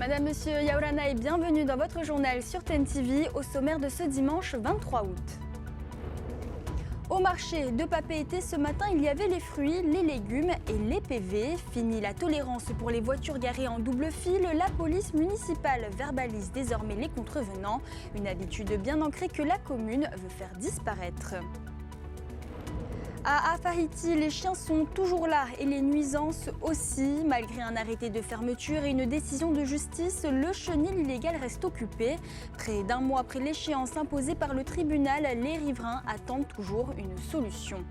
Madame, Monsieur, Yaorana et bienvenue dans votre journal sur TNTV au sommaire de ce dimanche 23 août. Au marché de Papeete ce matin, il y avait les fruits, les légumes et les PV. Fini la tolérance pour les voitures garées en double fil. La police municipale verbalise désormais les contrevenants. Une habitude bien ancrée que la commune veut faire disparaître. À Afahiti, les chiens sont toujours là et les nuisances aussi. Malgré un arrêté de fermeture et une décision de justice, le chenil illégal reste occupé. Près d'un mois après l'échéance imposée par le tribunal, les riverains attendent toujours une solution.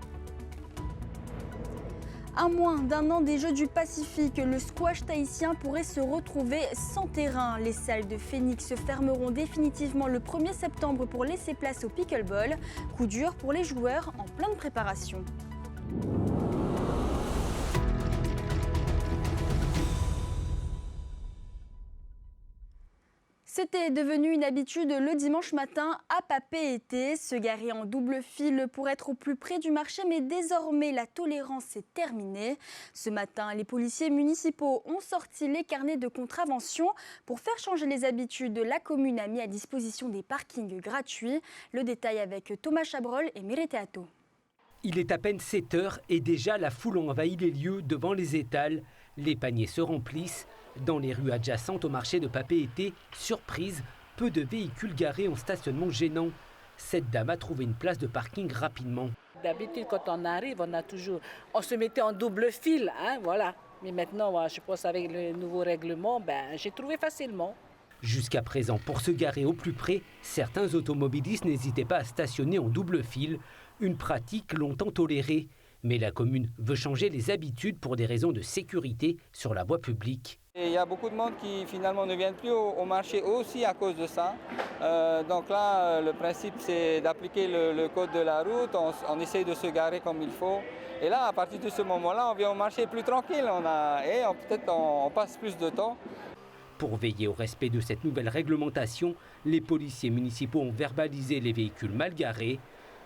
À moins d'un an des Jeux du Pacifique, le squash tahitien pourrait se retrouver sans terrain. Les salles de Phoenix fermeront définitivement le 1er septembre pour laisser place au pickleball. Coup dur pour les joueurs en pleine préparation. C'était devenu une habitude le dimanche matin à Papeete, se garer en double fil pour être au plus près du marché, mais désormais la tolérance est terminée. Ce matin, les policiers municipaux ont sorti les carnets de contravention. Pour faire changer les habitudes, la commune a mis à disposition des parkings gratuits. Le détail avec Thomas Chabrol et Mireteato. Il est à peine 7 heures et déjà la foule envahit les lieux devant les étals. Les paniers se remplissent. Dans les rues adjacentes au marché de Papeete, surprise, peu de véhicules garés en stationnement gênant. Cette dame a trouvé une place de parking rapidement. D'habitude, quand on arrive, on se mettait en double fil, voilà. Mais maintenant, je pense avec le nouveau règlement, j'ai trouvé facilement. Jusqu'à présent, pour se garer au plus près, certains automobilistes n'hésitaient pas à stationner en double fil, une pratique longtemps tolérée. Mais la commune veut changer les habitudes pour des raisons de sécurité sur la voie publique. Et il y a beaucoup de monde qui finalement ne viennent plus au marché aussi à cause de ça. Donc là, le principe c'est d'appliquer le code de la route, on essaye de se garer comme il faut. Et là, à partir de ce moment-là, on vient au marché plus tranquille peut-être on passe plus de temps. Pour veiller au respect de cette nouvelle réglementation, les policiers municipaux ont verbalisé les véhicules mal garés.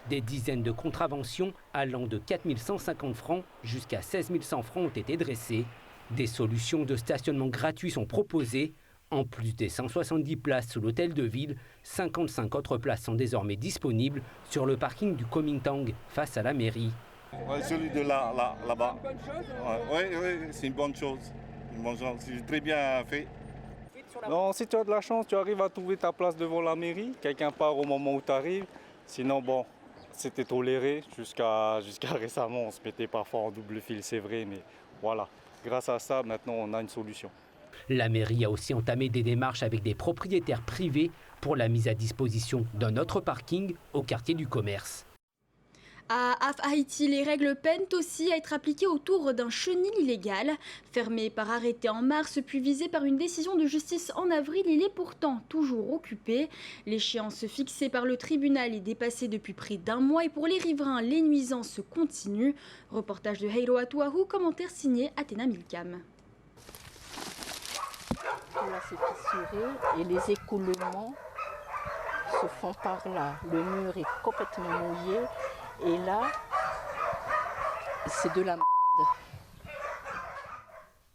Des dizaines de contraventions allant de 4 150 francs jusqu'à 16 100 francs ont été dressées. Des solutions de stationnement gratuits sont proposées. En plus des 170 places sous l'hôtel de ville, 55 autres places sont désormais disponibles sur le parking du Komintang face à la mairie. Ouais, celui de là-bas. Oui, c'est une bonne chose. C'est très bien fait. Non, si tu as de la chance, tu arrives à trouver ta place devant la mairie. Quelqu'un part au moment où tu arrives. Sinon, bon, c'était toléré jusqu'à récemment. On se mettait parfois en double fil, c'est vrai, mais voilà. Grâce à ça, maintenant, on a une solution. La mairie a aussi entamé des démarches avec des propriétaires privés pour la mise à disposition d'un autre parking au quartier du commerce. À Afahiti, les règles peinent aussi à être appliquées autour d'un chenil illégal. Fermé par arrêté en mars, puis visé par une décision de justice en avril, il est pourtant toujours occupé. L'échéance fixée par le tribunal est dépassée depuis près d'un mois et pour les riverains, les nuisances continuent. Reportage de Heiro Atuahu, commentaire signé Athéna Milcam. Là, c'est fissuré et les écoulements se font par là. Le mur est complètement mouillé. Et là, c'est de la merde.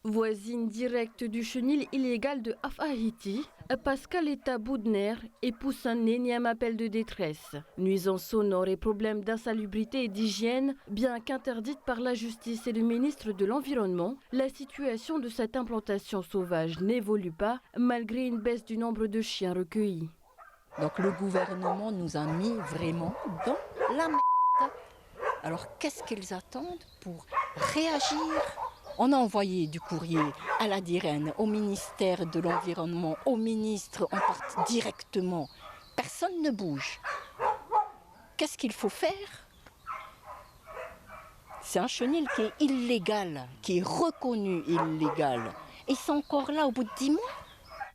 Voisine directe du chenil illégal de Afahiti, Pascaletta Boudner pousse un énième appel de détresse. Nuisances sonores et problèmes d'insalubrité et d'hygiène, bien qu'interdite par la justice et le ministre de l'Environnement, la situation de cette implantation sauvage n'évolue pas malgré une baisse du nombre de chiens recueillis. Donc le gouvernement nous a mis vraiment dans la merde. Alors qu'est-ce qu'ils attendent pour réagir? On a envoyé du courrier à la DIREN, au ministère de l'Environnement, au ministre, on part directement. Personne ne bouge. Qu'est-ce qu'il faut faire? C'est un chenil qui est illégal, qui est reconnu illégal. Et c'est encore là au bout de 10 mois.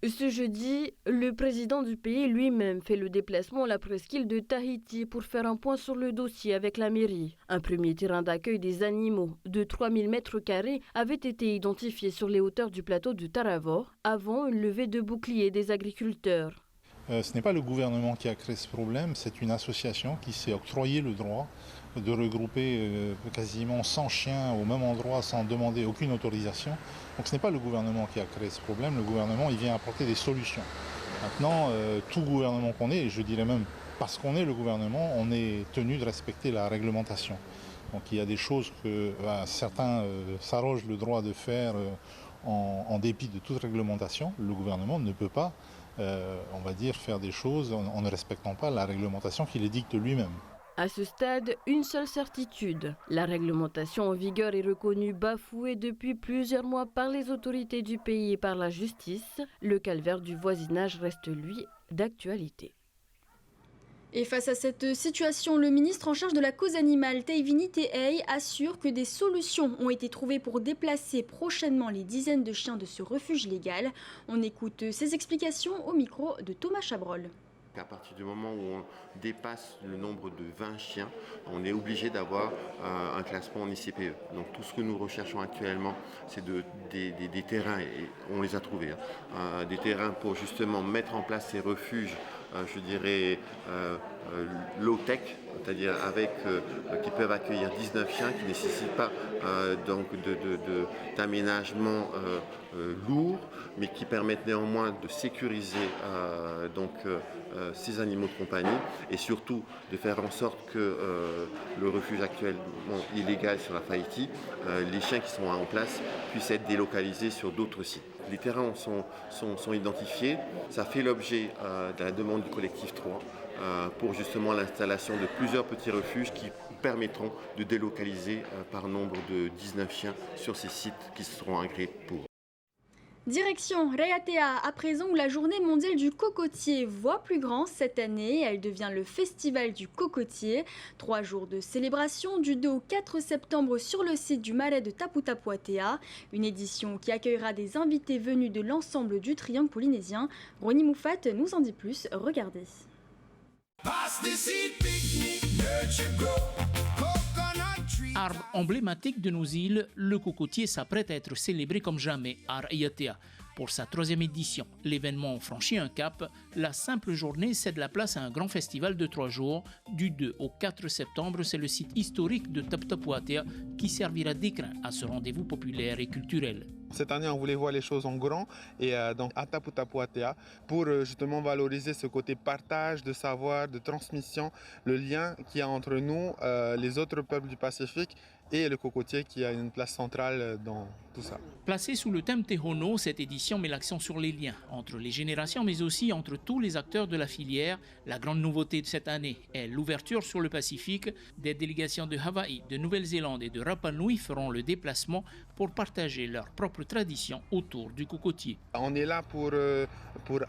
Ce jeudi, le président du pays lui-même fait le déplacement à la presqu'île de Tahiti pour faire un point sur le dossier avec la mairie. Un premier terrain d'accueil des animaux de 3000 m² avait été identifié sur les hauteurs du plateau de Taravor avant une levée de boucliers des agriculteurs. Ce n'est pas le gouvernement qui a créé ce problème, c'est une association qui s'est octroyé le droit de regrouper quasiment 100 chiens au même endroit sans demander aucune autorisation. Donc ce n'est pas le gouvernement qui a créé ce problème, le gouvernement il vient apporter des solutions. Maintenant, tout gouvernement qu'on est, et je dirais même parce qu'on est le gouvernement, on est tenu de respecter la réglementation. Donc il y a des choses que certains s'arrogent le droit de faire en dépit de toute réglementation. Le gouvernement ne peut pas, on va dire, faire des choses en ne respectant pas la réglementation qui les dicte lui-même. À ce stade, une seule certitude. La réglementation en vigueur est reconnue bafouée depuis plusieurs mois par les autorités du pays et par la justice. Le calvaire du voisinage reste, lui, d'actualité. Et face à cette situation, le ministre en charge de la cause animale, Teiwini Tehei, assure que des solutions ont été trouvées pour déplacer prochainement les dizaines de chiens de ce refuge légal. On écoute ses explications au micro de Thomas Chabrol. À partir du moment où on dépasse le nombre de 20 chiens, on est obligé d'avoir un classement en ICPE. Donc tout ce que nous recherchons actuellement, c'est des terrains, et on les a trouvés, des terrains pour justement mettre en place ces refuges, je dirais, low-tech, c'est-à-dire qui peuvent accueillir 19 chiens, qui ne nécessitent pas d'aménagement lourd, mais qui permettent néanmoins de sécuriser ces animaux de compagnie et surtout de faire en sorte que le refuge actuellement illégal sur la Faïti, les chiens qui sont en place puissent être délocalisés sur d'autres sites. Les terrains sont identifiés, ça fait l'objet de la demande du collectif 3 pour justement l'installation de plusieurs petits refuges qui permettront de délocaliser par nombre de 19 chiens sur ces sites qui seront agréés pour. Direction Raiatea, à présent où la journée mondiale du cocotier voit plus grand cette année. Elle devient le festival du cocotier. 3 jours de célébration du 2 au 4 septembre sur le site du marais de Tapu-Tapu-Atea. Une édition qui accueillera des invités venus de l'ensemble du triangle polynésien. Ronnie Moufat nous en dit plus, regardez. Arbre emblématique de nos îles, le cocotier s'apprête à être célébré comme jamais à Raiatea. Pour sa 3e édition, l'événement franchit un cap. La simple journée cède la place à un grand festival de 3 jours. Du 2 au 4 septembre, c'est le site historique de Tapu-Tapu-Atea qui servira d'écrin à ce rendez-vous populaire et culturel. Cette année, on voulait voir les choses en grand et donc à Tapu-Tapu-Atea pour justement valoriser ce côté partage de savoir, de transmission, le lien qu'il y a entre nous, les autres peuples du Pacifique et le cocotier qui a une place centrale dans tout ça. Placée sous le thème Tehono, cette édition met l'accent sur les liens entre les générations mais aussi entre tous les acteurs de la filière. La grande nouveauté de cette année est l'ouverture sur le Pacifique. Des délégations de Hawaï, de Nouvelle-Zélande et de Rapa Nui feront le déplacement pour partager leurs propres traditions autour du cocotier. On est là pour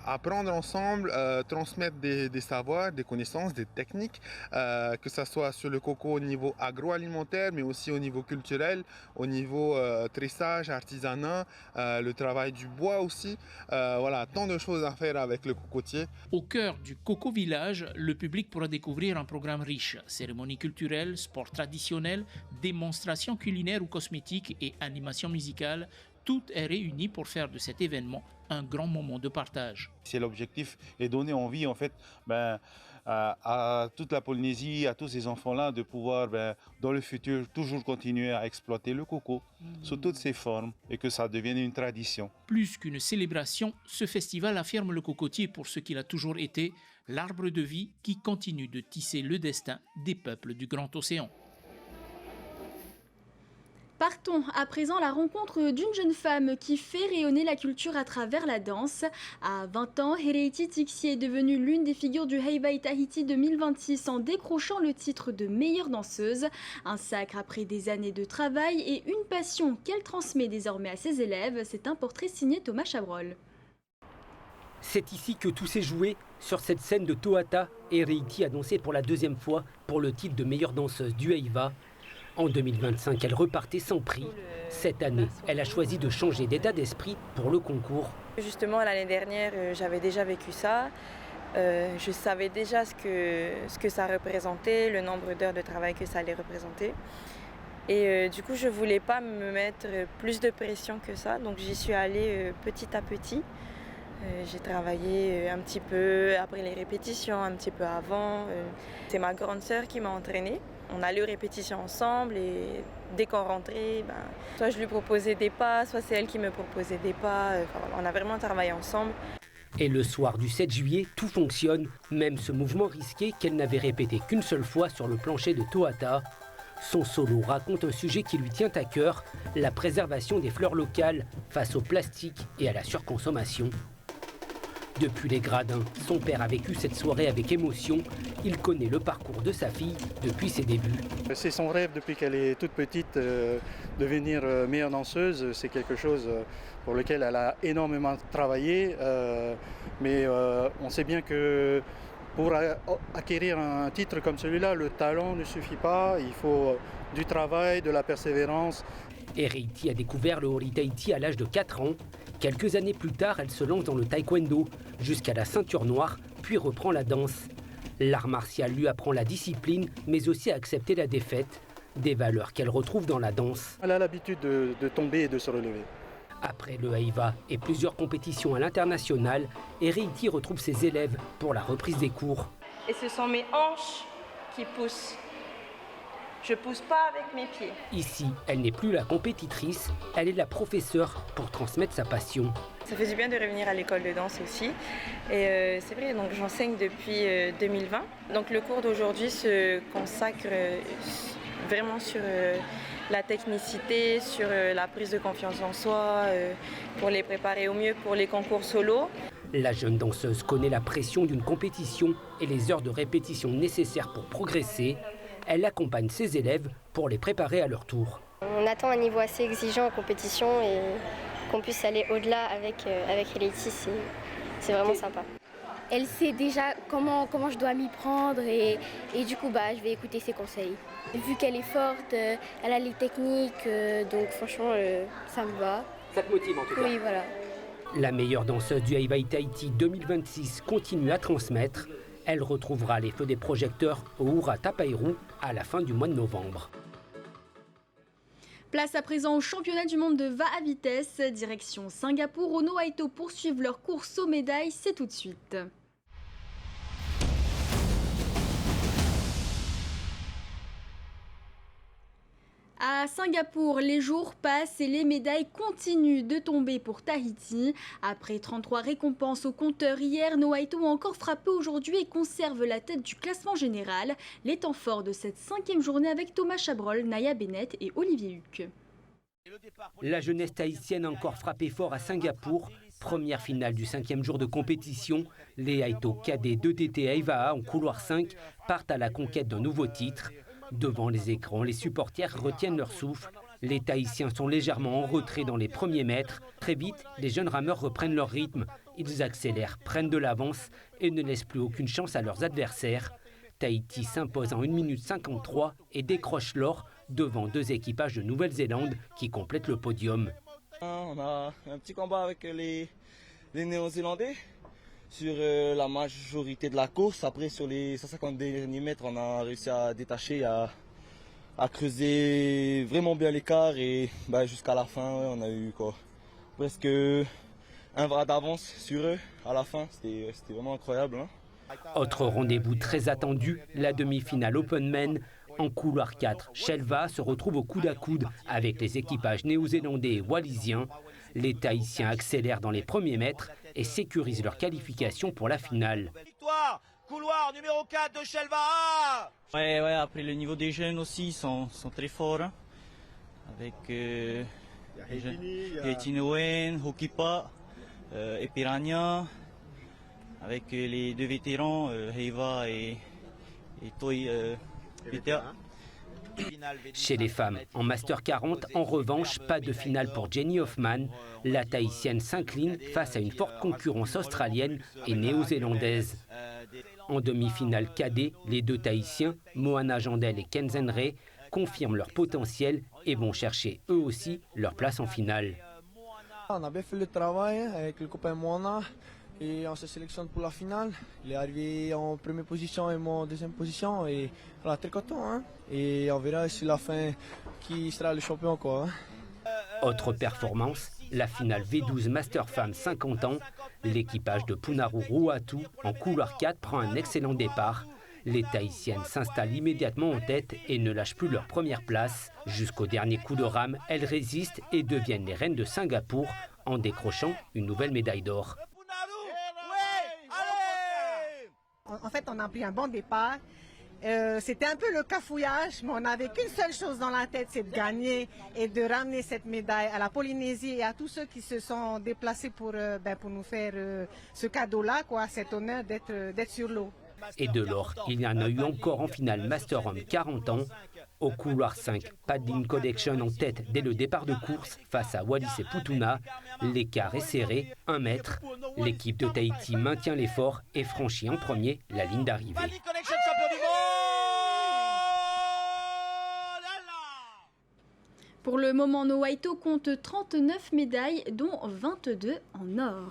apprendre ensemble, transmettre des savoirs, des connaissances, des techniques, que ce soit sur le coco au niveau agroalimentaire mais aussi au niveau culturel, au niveau tressage, artisanat, le travail du bois aussi. Voilà, tant de choses à faire avec le cocotier. Au cœur du Coco Village, le public pourra découvrir un programme riche. Cérémonies culturelles, sports traditionnels, démonstrations culinaires ou cosmétiques et animations musicales. Tout est réuni pour faire de cet événement un grand moment de partage. C'est l'objectif et donner envie en fait à toute la Polynésie, à tous ces enfants-là de pouvoir dans le futur toujours continuer à exploiter le coco sous toutes ses formes et que ça devienne une tradition. Plus qu'une célébration, ce festival affirme le cocotier pour ce qu'il a toujours été, l'arbre de vie qui continue de tisser le destin des peuples du grand océan. Partons à présent à la rencontre d'une jeune femme qui fait rayonner la culture à travers la danse. À 20 ans, Hereiti Tixi est devenue l'une des figures du Heibai Tahiti 2026 en décrochant le titre de meilleure danseuse. Un sacre après des années de travail et une passion qu'elle transmet désormais à ses élèves. C'est un portrait signé Thomas Chabrol. C'est ici que tout s'est joué. Sur cette scène de Tohata, Hereiti a dansé pour la 2e fois pour le titre de meilleure danseuse du Heiva. En 2025, elle repartait sans prix. Cette année, elle a choisi de changer d'état d'esprit pour le concours. Justement, l'année dernière, j'avais déjà vécu ça. Je savais déjà ce que ça représentait, le nombre d'heures de travail que ça allait représenter. Et du coup, je ne voulais pas me mettre plus de pression que ça. Donc, j'y suis allée petit à petit. J'ai travaillé un petit peu après les répétitions, un petit peu avant. C'est ma grande sœur qui m'a entraînée. On allait aux répétitions ensemble et dès qu'on rentrait, soit je lui proposais des pas, soit c'est elle qui me proposait des pas. On a vraiment travaillé ensemble. Et le soir du 7 juillet, tout fonctionne, même ce mouvement risqué qu'elle n'avait répété qu'une seule fois sur le plancher de Tohata. Son solo raconte un sujet qui lui tient à cœur, la préservation des fleurs locales face au plastique et à la surconsommation. Depuis les gradins, son père a vécu cette soirée avec émotion. Il connaît le parcours de sa fille depuis ses débuts. C'est son rêve depuis qu'elle est toute petite, devenir meilleure danseuse. C'est quelque chose pour lequel elle a énormément travaillé. Mais on sait bien que pour acquérir un titre comme celui-là, le talent ne suffit pas. Il faut du travail, de la persévérance. Et Reiti a découvert le Ori Tahiti à l'âge de 4 ans. Quelques années plus tard, elle se lance dans le taekwondo, jusqu'à la ceinture noire, puis reprend la danse. L'art martial lui apprend la discipline, mais aussi à accepter la défaite, des valeurs qu'elle retrouve dans la danse. Elle a l'habitude de tomber et de se relever. Après le Haïva et plusieurs compétitions à l'international, Reiti retrouve ses élèves pour la reprise des cours. Et ce sont mes hanches qui poussent. Je pousse pas avec mes pieds. Ici, elle n'est plus la compétitrice, elle est la professeure pour transmettre sa passion. Ça fait du bien de revenir à l'école de danse aussi. Et c'est vrai, donc j'enseigne depuis 2020. Donc le cours d'aujourd'hui se consacre vraiment sur la technicité, sur la prise de confiance en soi, pour les préparer au mieux pour les concours solo. La jeune danseuse connaît la pression d'une compétition et les heures de répétition nécessaires pour progresser. Elle accompagne ses élèves pour les préparer à leur tour. On attend un niveau assez exigeant en compétition et qu'on puisse aller au-delà avec Reiti, c'est vraiment sympa. Elle sait déjà comment je dois m'y prendre et du coup je vais écouter ses conseils. Vu qu'elle est forte, elle a les techniques, donc franchement ça me va. Ça te motive en tout cas? Oui, voilà. La meilleure danseuse du Haïva Tahiti 2026 continue à transmettre. Elle retrouvera les feux des projecteurs au Ura Tapairu à la fin du mois de novembre. Place à présent au championnat du monde de va à vitesse. Direction Singapour, Ono Aito poursuivent leur course aux médailles, c'est tout de suite. À Singapour, les jours passent et les médailles continuent de tomber pour Tahiti. Après 33 récompenses au compteur hier, No Aito a encore frappé aujourd'hui et conserve la tête du classement général. Les temps forts de cette 5e journée avec Thomas Chabrol, Naya Bennett et Olivier Huc. La jeunesse tahitienne a encore frappé fort à Singapour. Première finale du 5e jour de compétition. Les Aito cadets 2TT Haïva en couloir 5 partent à la conquête d'un nouveau titre. Devant les écrans, les supporters retiennent leur souffle. Les Tahitiens sont légèrement en retrait dans les premiers mètres. Très vite, les jeunes rameurs reprennent leur rythme. Ils accélèrent, prennent de l'avance et ne laissent plus aucune chance à leurs adversaires. Tahiti s'impose en 1 minute 53 et décroche l'or devant 2 équipages de Nouvelle-Zélande qui complètent le podium. On a un petit combat avec les Néo-Zélandais sur la majorité de la course. Après, sur les 150 derniers mètres, on a réussi à détacher, à creuser vraiment bien l'écart et jusqu'à la fin, on a eu presque un bras d'avance sur eux à la fin. C'était vraiment incroyable. Autre rendez-vous très attendu, la demi-finale Open Men. En couloir 4, Shelva se retrouve au coude à coude avec les équipages néo-zélandais et wallisiens. Les Tahitiens accélèrent dans les premiers mètres et sécurisent leur qualification pour la finale. Victoire, couloir numéro 4 de Shelva. Ouais, après le niveau des jeunes aussi sont très forts. Hein, avec Hetinoen, Hokipa et Piranha. Avec les 2 vétérans, Heiva et Toi Peter. Chez les femmes, en Master 40, en revanche, pas de finale pour Jenny Hoffman. La Tahitienne s'incline face à une forte concurrence australienne et néo-zélandaise. En demi-finale cadet, les 2 Tahitiens, Moana Jandel et Kenzen Ray, confirment leur potentiel et vont chercher eux aussi leur place en finale. On a bien fait le travail avec le copain Moana et on se sélectionne pour la finale. Il est arrivé en première position et moi en deuxième position et on est très content. Et on verra sur la fin qui sera le champion. Autre performance, la finale V12 Master Femmes 50 ans. L'équipage de Punaru Ruatu en couloir 4 prend un excellent départ. Les Tahitiennes s'installent immédiatement en tête et ne lâchent plus leur première place. Jusqu'au dernier coup de rame, elles résistent et deviennent les reines de Singapour en décrochant une nouvelle médaille d'or. En fait, on a pris un bon départ. C'était un peu le cafouillage, mais on n'avait qu'une seule chose dans la tête, c'est de gagner et de ramener cette médaille à la Polynésie et à tous ceux qui se sont déplacés pour nous faire ce cadeau-là, cet honneur d'être sur l'eau. Et de l'or, il y en a eu encore en finale Master Homme 40 ans. Au couloir 5, Paddling Collection en tête dès le départ de course face à Wallis et Futuna. L'écart est serré, 1 mètre. L'équipe de Tahiti maintient l'effort et franchit en premier la ligne d'arrivée. Pour le moment, No Waito compte 39 médailles, dont 22 en or.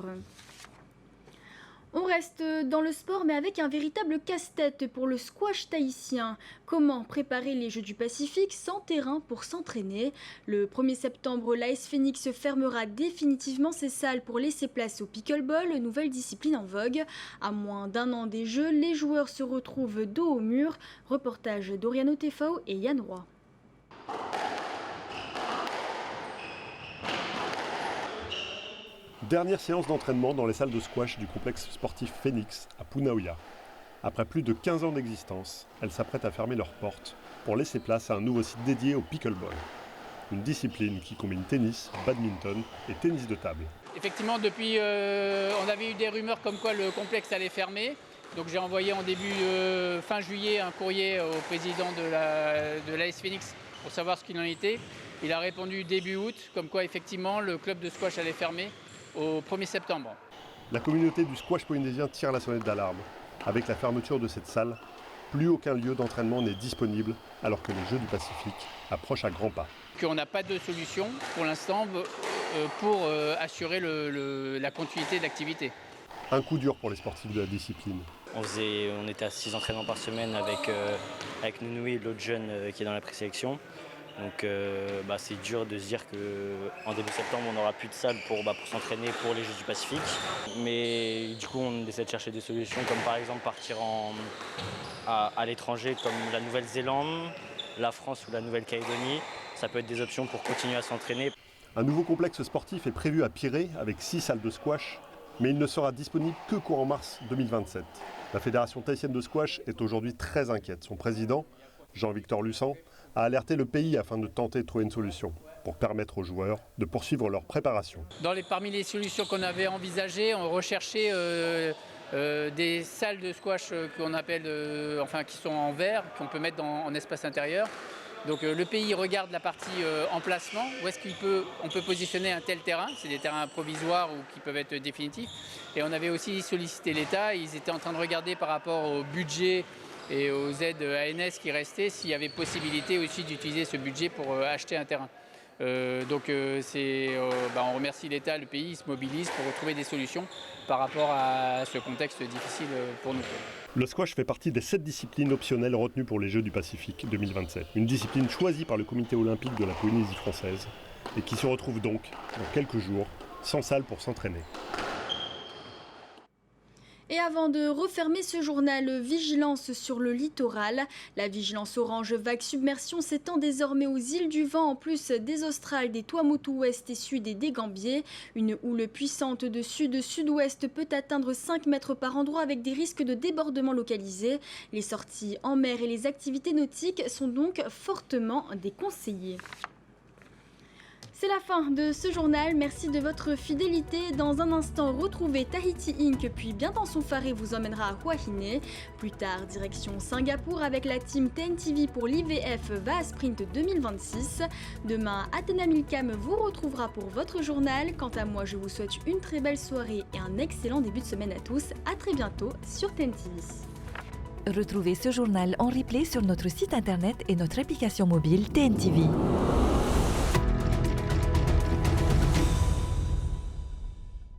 On reste dans le sport, mais avec un véritable casse-tête pour le squash tahitien. Comment préparer les Jeux du Pacifique sans terrain pour s'entraîner? Le 1er septembre, l'AS Phoenix fermera définitivement ses salles pour laisser place au pickleball, nouvelle discipline en vogue. À moins d'1 an des Jeux, les joueurs se retrouvent dos au mur. Reportage d'Oriano Tefao et Yann Roy. Dernière séance d'entraînement dans les salles de squash du complexe sportif Phoenix à Punaoya. Après plus de 15 ans d'existence, elles s'apprêtent à fermer leurs portes pour laisser place à un nouveau site dédié au pickleball. Une discipline qui combine tennis, badminton et tennis de table. Effectivement, depuis, on avait eu des rumeurs comme quoi le complexe allait fermer. Donc j'ai envoyé en fin juillet un courrier au président de l'AS Phoenix pour savoir ce qu'il en était. Il a répondu début août, comme quoi effectivement le club de squash allait fermer au 1er septembre. La communauté du squash polynésien tire la sonnette d'alarme. Avec la fermeture de cette salle, plus aucun lieu d'entraînement n'est disponible alors que les Jeux du Pacifique approchent à grands pas. On n'a pas de solution pour l'instant pour assurer la continuité de l'activité. Un coup dur pour les sportifs de la discipline. On était à 6 entraînements par semaine avec Nounoui, l'autre jeune qui est dans la présélection. Donc c'est dur de se dire qu'en début septembre, on n'aura plus de salle pour s'entraîner pour les Jeux du Pacifique. Mais du coup, on essaie de chercher des solutions, comme par exemple partir à l'étranger, comme la Nouvelle-Zélande, la France ou la Nouvelle-Calédonie. Ça peut être des options pour continuer à s'entraîner. Un nouveau complexe sportif est prévu à Pirée avec 6 salles de squash, mais il ne sera disponible que courant mars 2027. La Fédération tahitienne de squash est aujourd'hui très inquiète. Son président, Jean-Victor Lussan, a alerté le pays afin de tenter de trouver une solution pour permettre aux joueurs de poursuivre leur préparation. Parmi les solutions qu'on avait envisagées, on recherchait des salles de squash qu'on appelle, qui sont en verre, qu'on peut mettre en espace intérieur. Donc le pays regarde la partie emplacement, où est-ce on peut positionner un tel terrain, c'est des terrains provisoires ou qui peuvent être définitifs. Et on avait aussi sollicité l'État, ils étaient en train de regarder par rapport au budget et aux aides ANS qui restaient, s'il y avait possibilité aussi d'utiliser ce budget pour acheter un terrain. On remercie l'État, le pays, il se mobilise pour trouver des solutions par rapport à ce contexte difficile pour nous. Le squash fait partie des 7 disciplines optionnelles retenues pour les Jeux du Pacifique 2027. Une discipline choisie par le comité olympique de la Polynésie française et qui se retrouve donc, dans quelques jours, sans salle pour s'entraîner. Et avant de refermer ce journal, vigilance sur le littoral. La vigilance orange vague submersion s'étend désormais aux îles du Vent, en plus des Australes, des Tuamotu ouest et sud et des Gambiers. Une houle puissante de sud-sud-ouest peut atteindre 5 mètres par endroit avec des risques de débordement localisés. Les sorties en mer et les activités nautiques sont donc fortement déconseillées. C'est la fin de ce journal, merci de votre fidélité. Dans un instant, retrouvez Tahiti Inc. Puis Bien dans son phare vous emmènera à Huahine. Plus tard, direction Singapour avec la team TNTV pour l'IVF VA Sprint 2026. Demain, Athéna Milcam vous retrouvera pour votre journal. Quant à moi, je vous souhaite une très belle soirée et un excellent début de semaine à tous. À très bientôt sur TNTV. Retrouvez ce journal en replay sur notre site internet et notre application mobile TNTV.